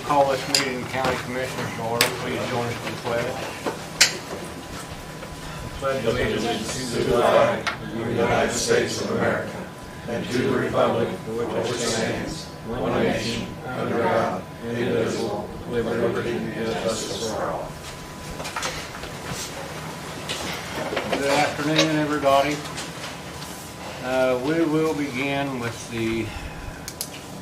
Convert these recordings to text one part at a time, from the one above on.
Call this meeting of County Commissioners to order. Please join us for the pledge. Pledge allegiance to the flag of the United States of America and to the republic for which it stands, one nation, under God, indivisible, with liberty and justice for all. Good afternoon, everybody. We will begin with the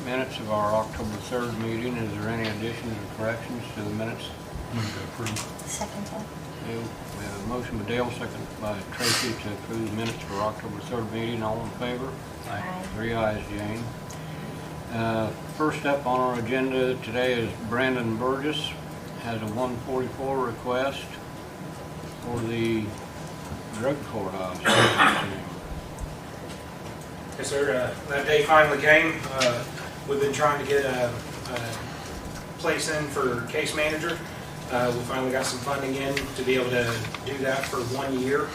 minutes of our October 3rd meeting. Is there any additions or corrections to the minutes? Move to approve. Second. Dale, we have a motion by Dale, second by Tracy to approve the minutes for October 3rd meeting. All in favor? Aye. 3 ayes, Jane. First up on our agenda today is Brandon Burgess has a 144 request for the drug court office. Yes, sir. That day finally came. We've been trying to get a place in for case manager. We finally got some funding in to be able to do that for 1 year.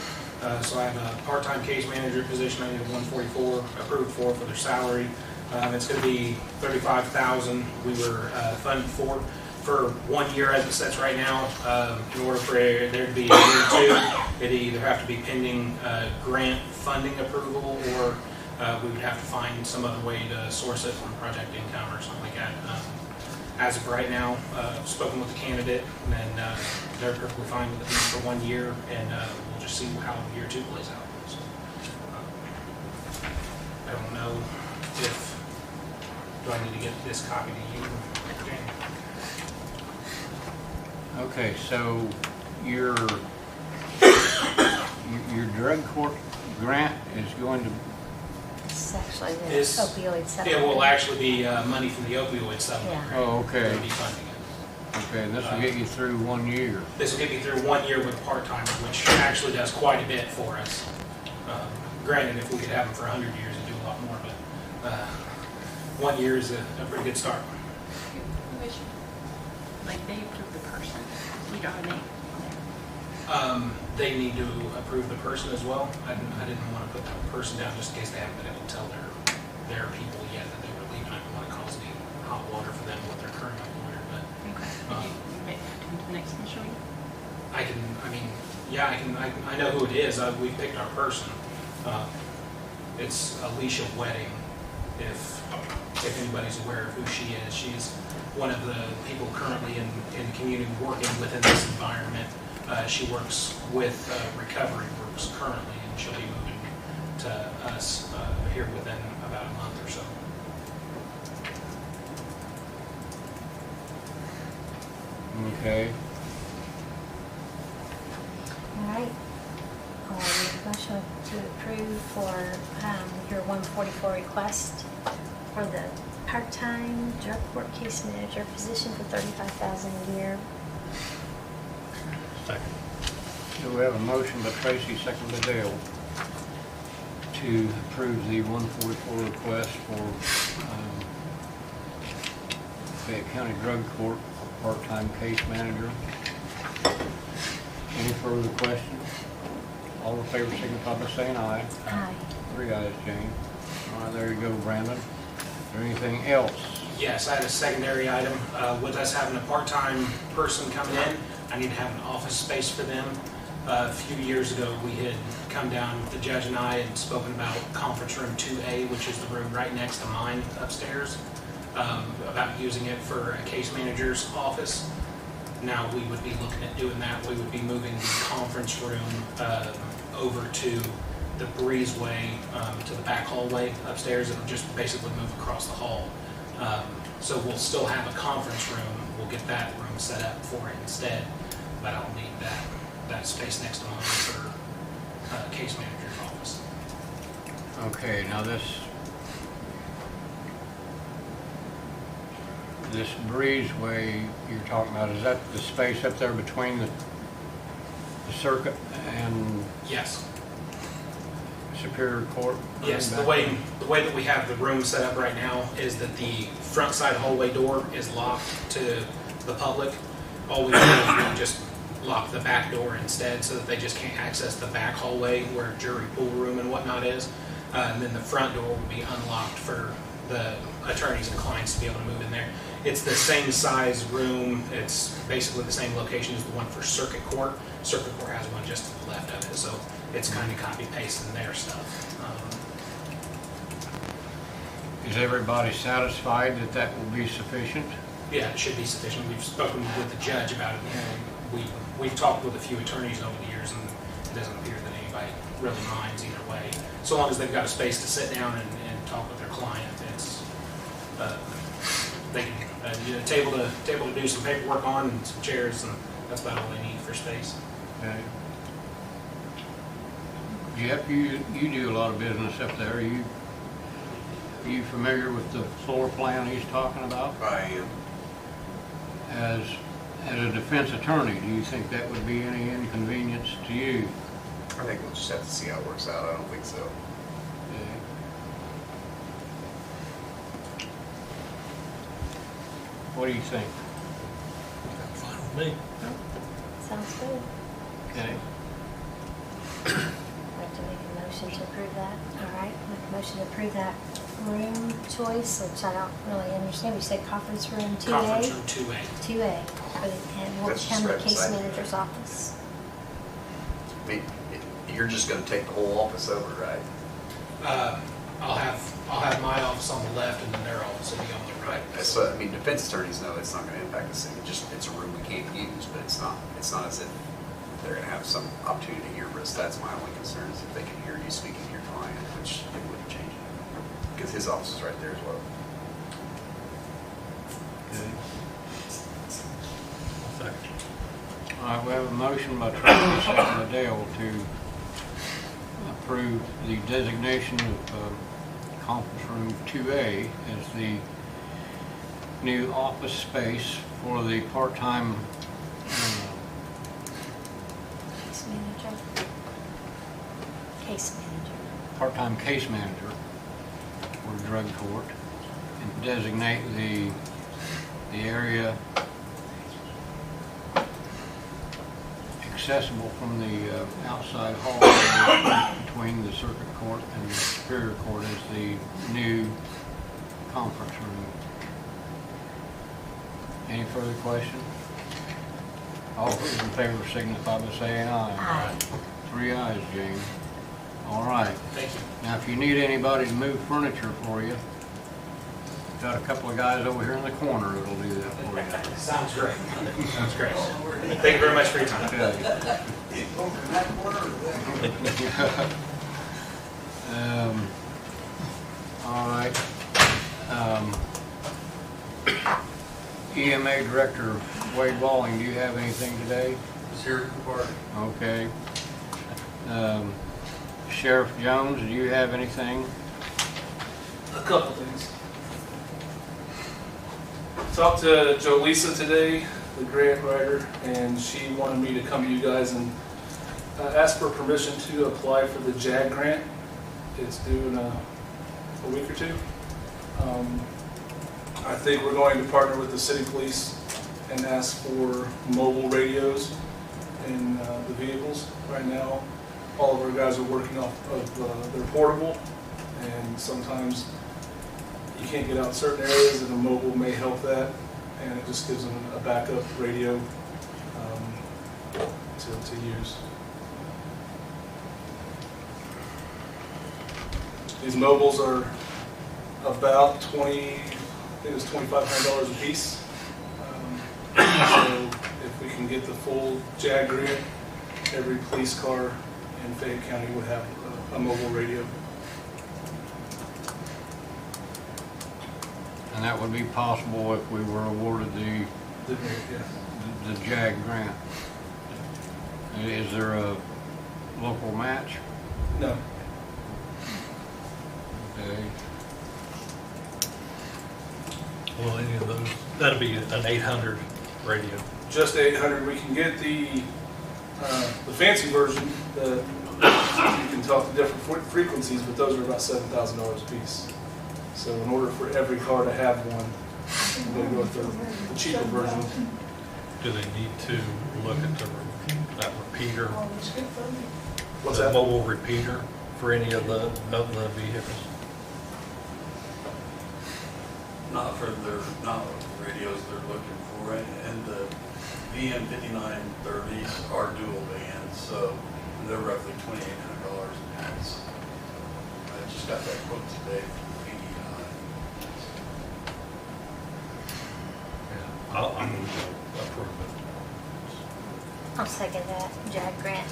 So I have a part-time case manager position. I need a 144 approved for their salary. It's going to be $35,000. We were funded for 1 year as it sits right now. In order for there to be a year two, it either have to be pending grant funding approval, or we would have to find some other way to source it from project income or something like that. As of right now, I've spoken with the candidate, and they're perfectly fine with it being for 1 year, and we'll just see how year two plays out. So, I don't know if, do I need to get this copy to you, Jane? Okay, so your drug court grant is going to. It's actually the Is- opioid settlement. It will actually be money from the opioid settlement. Yeah. Oh, okay. We'll be funding it. Okay, and this will get you through 1 year. This will get me through 1 year with a part-timer, which actually does quite a bit for us. Granted, if we could have them for 100 years, it'd do a lot more, but 1 year is a pretty good start. Like they approve the person, you don't have a name They need to approve the person as well. I didn't want to put that person down just in case they haven't been able to tell their people yet that they were leaving. I don't want to cause any hot water for them with their current employer, but Okay. You may have to come to the next initial meeting. I know who it is. We've picked our person. It's Alicia Wedding, if anybody's aware of who she is. She's one of the people currently in the community working within this environment. She works with recovery groups currently, and she'll be moving to us here within about a month or so. Okay. All right. I'll make a motion to approve for your 144 request for the part-time drug court case manager position for $35,000 a year. Second. So we have a motion by Tracy, second by Dale, to approve the 144 request for Fayette County Drug Court part-time case manager. Any further questions? All in favor signify by saying aye. Aye. 3 ayes, Jane. All right, there you go, Brandon. Is there anything else? Yes, I had a secondary item. With us having a part-time person coming in, I need to have an office space for them. A few years ago, we had come down, the judge and I had spoken about conference room 2A, which is the room right next to mine upstairs, about using it for a case manager's office. Now we would be looking at doing that. We would be moving the conference room over to the breezeway, to the back hallway upstairs. It'll just basically move across the hall. So we'll still have a conference room. We'll get that room set up for it instead, but I'll need that space next to mine for case manager's office. Okay, now this breezeway you're talking about, is that the space up there between the circuit and Yes. Superior Court? Yes, the way that we have the room set up right now is that the front side hallway door is locked to the public. All we do is we just lock the back door instead, so that they just can't access the back hallway where jury pool room and whatnot is. And then the front door will be unlocked for the attorneys and clients to be able to move in there. It's the same size room. It's basically the same location as the one for Circuit Court. Circuit Court has one just to the left of it, so it's kind of copy pasting their stuff. Is everybody satisfied that that will be sufficient? Yeah, it should be sufficient. We've spoken with the judge about it, and we've talked with a few attorneys over the years, and it doesn't appear that anybody really minds either way. So long as they've got a space to sit down and talk with their client, it's they can table to do some paperwork on and some chairs, and that's about all they need for space. Okay. Jeff, you do a lot of business up there. Are you familiar with the floor plan he's talking about? I am. As a defense attorney, do you think that would be any inconvenience to you? I think we'll just have to see how it works out. I don't think so. Okay. What do you think? Fine with me. Sounds good. Okay. I'd like to make a motion to approve that. All right, make a motion to approve that room choice, which I don't really understand. We said conference room 2A? Conference room 2A. 2A for the Warren That's just County right Case beside it. Manager's office. I mean, you're just going to take the whole office over, right? I'll have my office on the left, and then their office will be on the right. So, I mean, defense attorneys know it's not going to impact the city. It's a room we can't use, but it's not as if they're going to have some opportunity to hear us. That's my only concern, is if they can hear you speaking to your client, which it wouldn't change it. Because his office is right there as well. Okay. Second. All right, we have a motion by trustee, second by Dale, to approve the designation of conference room 2A as the new office space for the part-time Case Manager. Case Manager. part-time case manager for drug court, and designate the area accessible from the outside hall between the circuit court and the superior court as the new conference room. Any further questions? All those in favor signify by saying aye. Aye. 3 ayes, James. All right. Thank you. Now, if you need anybody to move furniture for you, got a couple of guys over here in the corner that'll do that for you. Sounds great. Sounds great. Thank you very much for your time. Okay. All right. EMA Director Wade Walling, do you have anything today? Is here at the party. Okay. Sheriff Jones, do you have anything? A couple things. Talked to Jolissa today, the grant writer, and she wanted me to come to you guys and ask for permission to apply for the JAG grant. It's due in a week or two. I think we're going to partner with the city police and ask for mobile radios in the vehicles. Right now, all of our guys are working off of their portable, and sometimes you can't get out in certain areas, and a mobile may help that, and it just gives them a backup radio to use. These mobiles are about I think it was $2,500 a piece. So if we can get the full JAG grant, every police car in Fayette County would have a mobile radio. And that would be possible if we were awarded the JAG grant. Is there a local match? No. Okay. Well, any of those, that'd be an 800 radio. Just 800. We can get the fancy version that you can talk to different frequencies, but those are about $7,000 a piece. So in order for every car to have one, we're going to go with the cheaper version. Do they need to look at that repeater, What's the that? mobile repeater for any of the vehicles? Not for their, not radios they're looking for, and the VM5930s are dual band, so they're roughly $2,800 a piece. I just got that quote today from I'm going to approve it. I'll second that JAG grant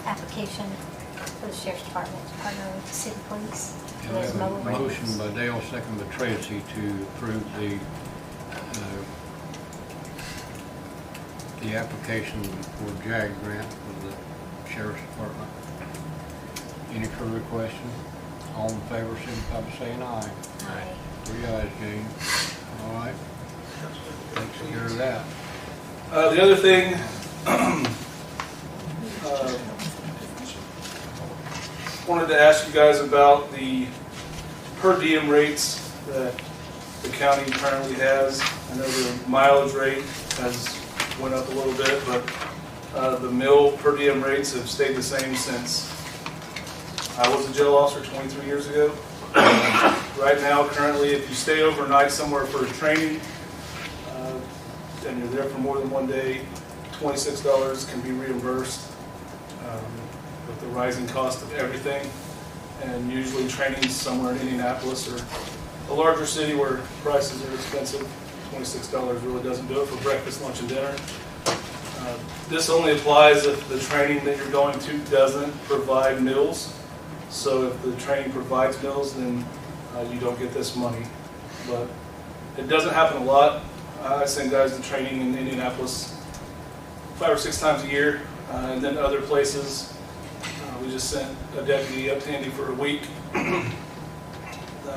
application for the Sheriff's Department to partner with the city police. And we have a motion by Dale, second by Tracy to approve the application for JAG grant for the Sheriff's Department. Any further questions? All in favor, signify by saying aye. Aye. 3 ayes, Jane. All right. Takes care of that. The other thing, wanted to ask you guys about the per diem rates that the county currently has. I know the mileage rate has went up a little bit, but the mill per diem rates have stayed the same since I was a jail officer 23 years ago. Right now, currently, if you stay overnight somewhere for training, and you're there for more than one day, $26 can be reimbursed with the rising cost of everything. And usually training's somewhere in Indianapolis or a larger city where prices are expensive. $26 really doesn't do it for breakfast, lunch, and dinner. This only applies if the training that you're going to doesn't provide meals. So if the training provides meals, then you don't get this money. But it doesn't happen a lot. I send guys to training in Indianapolis 5 or 6 times a year, and then other places. We just sent a deputy up to Indy for a week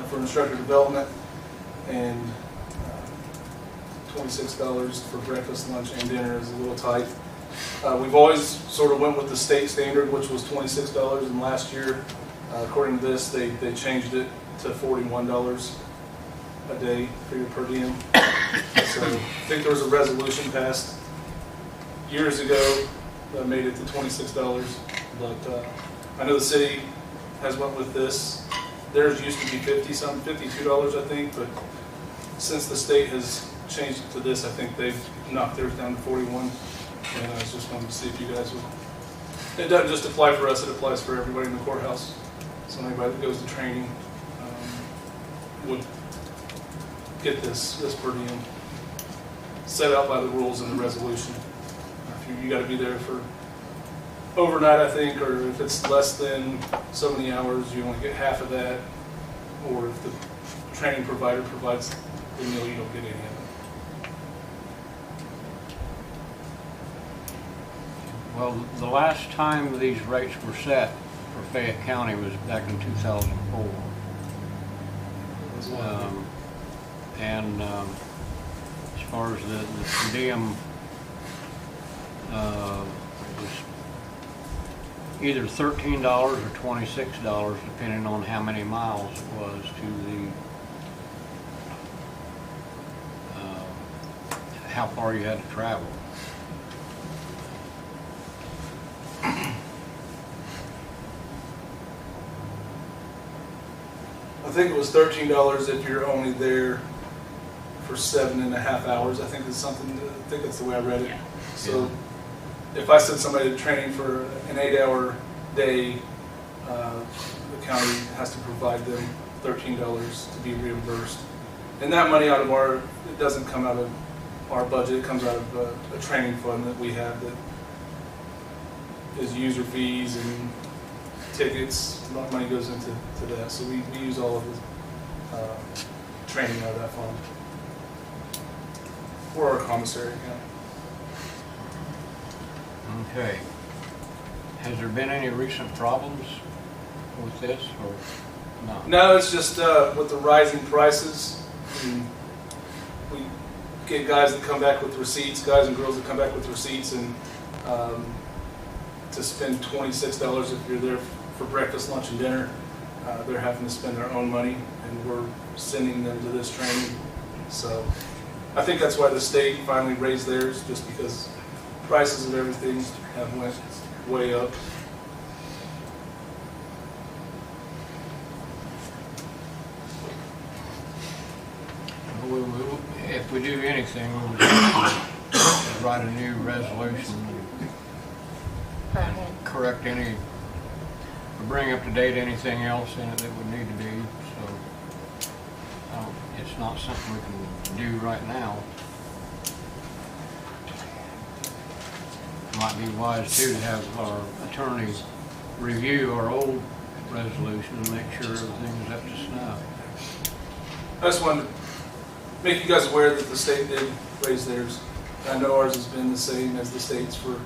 for instructor development, and $26 for breakfast, lunch, and dinner is a little tight. We've always sort of went with the state standard, which was $26, and last year, according to this, they changed it to $41 a day for your per diem. So I think there was a resolution passed years ago that made it to $26, but I know the city has went with this. Theirs used to be $52 I think, but since the state has changed it to this, I think they've knocked theirs down to 41. And I was just wanting to see if you guys would. It doesn't just apply for us; it applies for everybody in the courthouse. So anybody that goes to training would get this per diem set out by the rules in the resolution. If you got to be there for overnight, I think, or if it's less than so many hours, you only get half of that. Or if the training provider provides the meal, you don't get any of it. Well, the last time these rates were set for Fayette County was back in 2004. As far as the per diem, it was either $13 or $26, depending on how many miles it was to the how far you had to travel. I think it was $13 if you're only there for 7.5 hours. I think that's the way I read it. Yeah. So if I send somebody to training for an 8-hour day, the county has to provide them $13 to be reimbursed. And that money it doesn't come out of our budget. It comes out of a training fund that we have that is user fees and tickets. A lot of money goes into that. So we use all of the training out of that fund. Or our commissary account. Okay. Has there been any recent problems with this, or not? No, it's just with the rising prices. We get guys that come back with receipts, guys and girls that come back with receipts, and to spend $26 if you're there for breakfast, lunch, and dinner, they're having to spend their own money, and we're sending them to this training. So I think that's why the state finally raised theirs, just because prices of everything have went way up. If we do anything, we just write a new resolution Go and ahead. correct any, or bring up to date anything else in it that would need to be, so it's not something we can do right now. Might be wise too to have our attorney review our old resolution and make sure everything is up to snuff. I just wanted to make you guys aware that the state did raise theirs. I know ours has been the same as the state's for,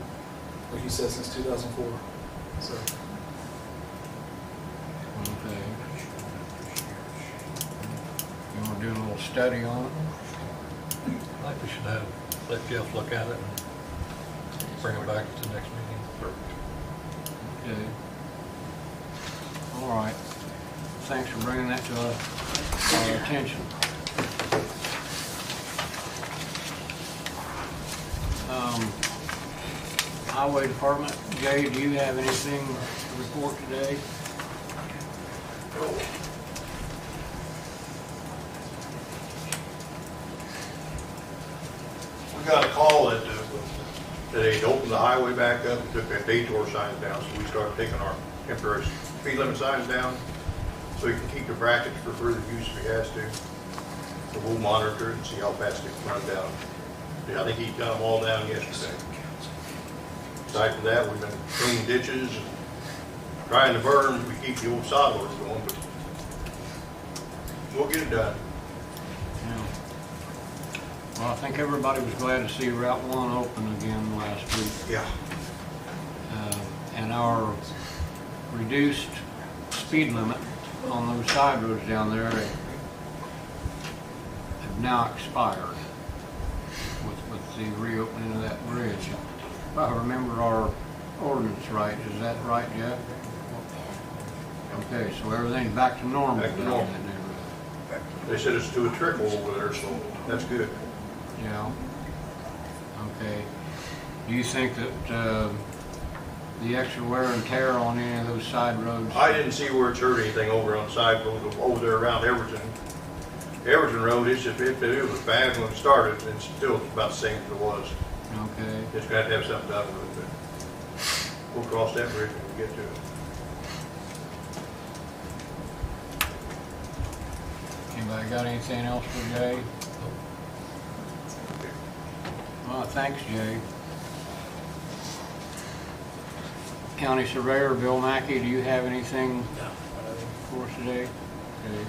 like you said, since 2004. So, Okay. You want to do a little study on it? I think we should let Jeff look at it and bring it back to the next meeting. Okay. All right. Thanks for bringing that to our attention. Highway Department, Jay, do you have anything to report today? We got a call that they'd opened the highway back up and took their detour signs down, so we started taking our temporary speed limit signs down so he can keep the brackets for further use if he has to. So we'll monitor it and see how fast it can run down. Yeah, I think he got them all down yesterday. Aside from that, we've been cleaning ditches and trying to burn. We keep the old sod loader going, but we'll get it done. Yeah. Well, I think everybody was glad to see Route 1 open again last week. Yeah. And our reduced speed limit on those side roads down there have now expired with the reopening of that bridge. If I remember our ordinance right, is that right, Jeff? Okay, so everything's back to normal. Back to down normal. in that neighborhood. They said it's to a trickle over there, so that's good. Yeah. Okay. Do you think that the extra wear and tear on any of those side roads? I didn't see where it's hurt anything over on the side road, over there around Everton. Everton Road, it's just, it was bad when it started, and still it's about the same as it was. Okay. It's got to have something done with it, but we'll cross that bridge when we get to it. Anybody got anything else for Jay? Well, thanks, Jay. County Surveyor Bill Mackey, do you have anything for us today? Okay.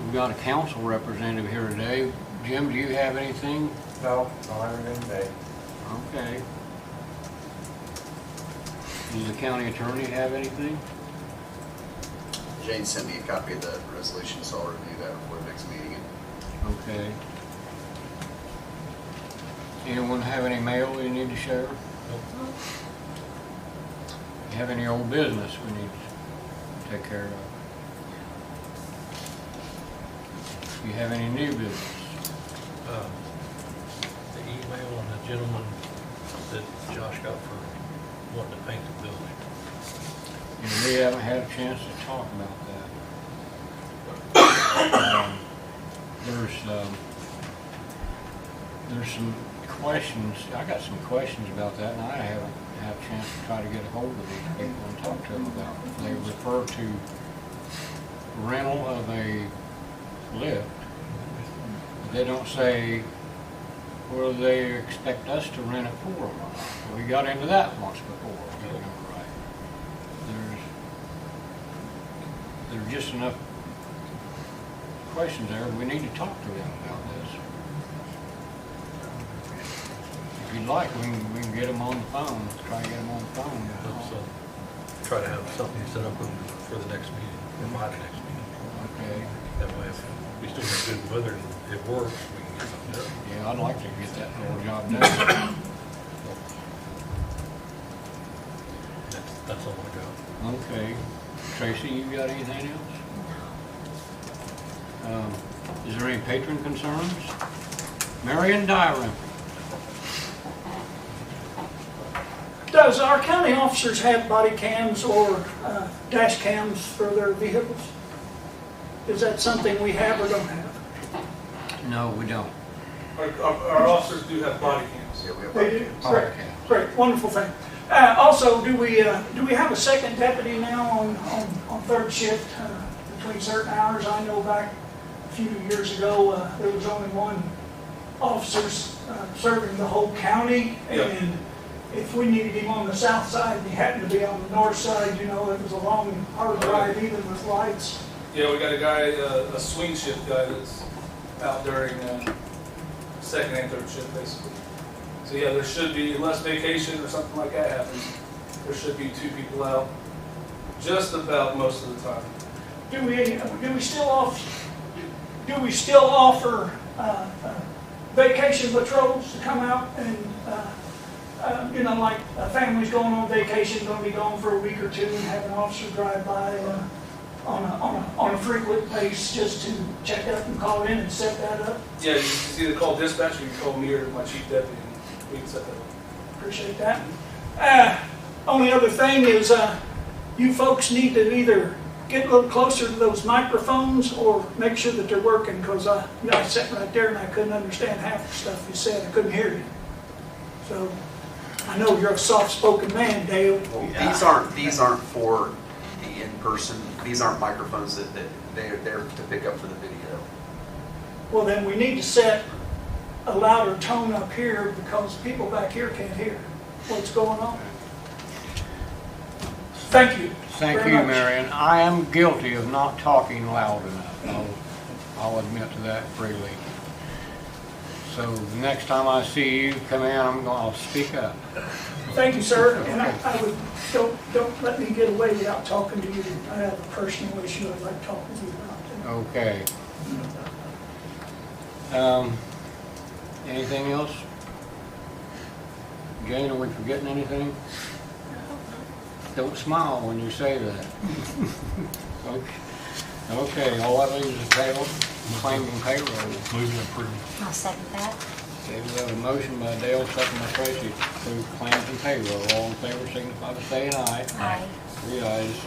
We've got a council representative here today. Jim, do you have anything? No, don't have anything today. Okay. Does the county attorney have anything? Jane sent me a copy of the resolution, so I'll review that before the next meeting. Okay. Anyone have any mail you need to share? You have any old business we need to take care of? You have any new business? The email on the gentleman that Josh got for wanting to paint the building. And we haven't had a chance to talk about that. There's some questions. I got some questions about that, and I haven't had a chance to try to get a hold of these people and talk to them about it. They refer to rental of a lift. They don't say whether they expect us to rent it for them or not. We got into that once before, if I remember right. There's just enough questions there. We need to talk to them about this. If you'd like, we can get them on the phone. Try to get them on the phone. Let's try to have something set up for the next meeting, or by the next meeting. Okay. That way, if we still have good weather and it works, we can get something done. Yeah, I'd like to get that little job done. That's all I got. Okay. Tracy, you got anything else? Is there any patron concerns? Marion Dyron. Does our county officers have body cams or dash cams for their vehicles? Is that something we have or don't have? No, we don't. Our officers do have body cams. Yeah, we have. They do? Oh, Great, okay. great, wonderful thing. Also, do we have a second deputy now on third shift between certain hours? I know back a few years ago, there was only one officer serving the whole county. Yeah. And if we needed him on the south side and he happened to be on the north side, you know, it was a long, hard drive even with lights. Yeah, we got a guy, a swing shift guy that's out during second and third shift, basically. So yeah, there should be, unless vacation or something like that happens, there should be 2 people out just about most of the time. Do we still offer vacation patrols to come out and, you know, like a family's going on vacation, going to be gone for a week or 2, and have an officer drive by on a frequent basis just to check up and call in and set that up? Yeah, you can either call dispatch or you can call me or my chief deputy, and we can set that up. Appreciate that. Only other thing is you folks need to either get a little closer to those microphones or make sure that they're working, because I sat right there and I couldn't understand half the stuff you said. I couldn't hear you. So I know you're a soft-spoken man, Dale. Well, these aren't for the in-person. These aren't microphones that they're there to pick up for the video. Well, then we need to set a louder tone up here because people back here can't hear what's going on. Thank you. Thank very you, much. Marion. I am guilty of not talking loud enough. I'll admit to that freely. So the next time I see you come in, I'll speak up. Thank you, sir. And I would, don't let me get away without talking to you. I have a personal issue I'd like to talk with you about. Okay. Anything else? Jane, are we forgetting anything? Don't smile when you say that. Okay, all that leaves is payroll, claims and payroll. Moving approved. I'll second that. Okay, we have a motion by Dale, second by Tracy, to approve claims and payroll. All in favor, signify by saying aye. Aye. 3 ayes.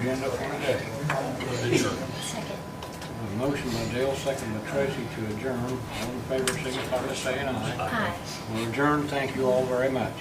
agenda for today. Second. A motion by Dale, second by Tracy to adjourn. All in favor, signify by saying aye. Aye. We're adjourned. Thank you all very much.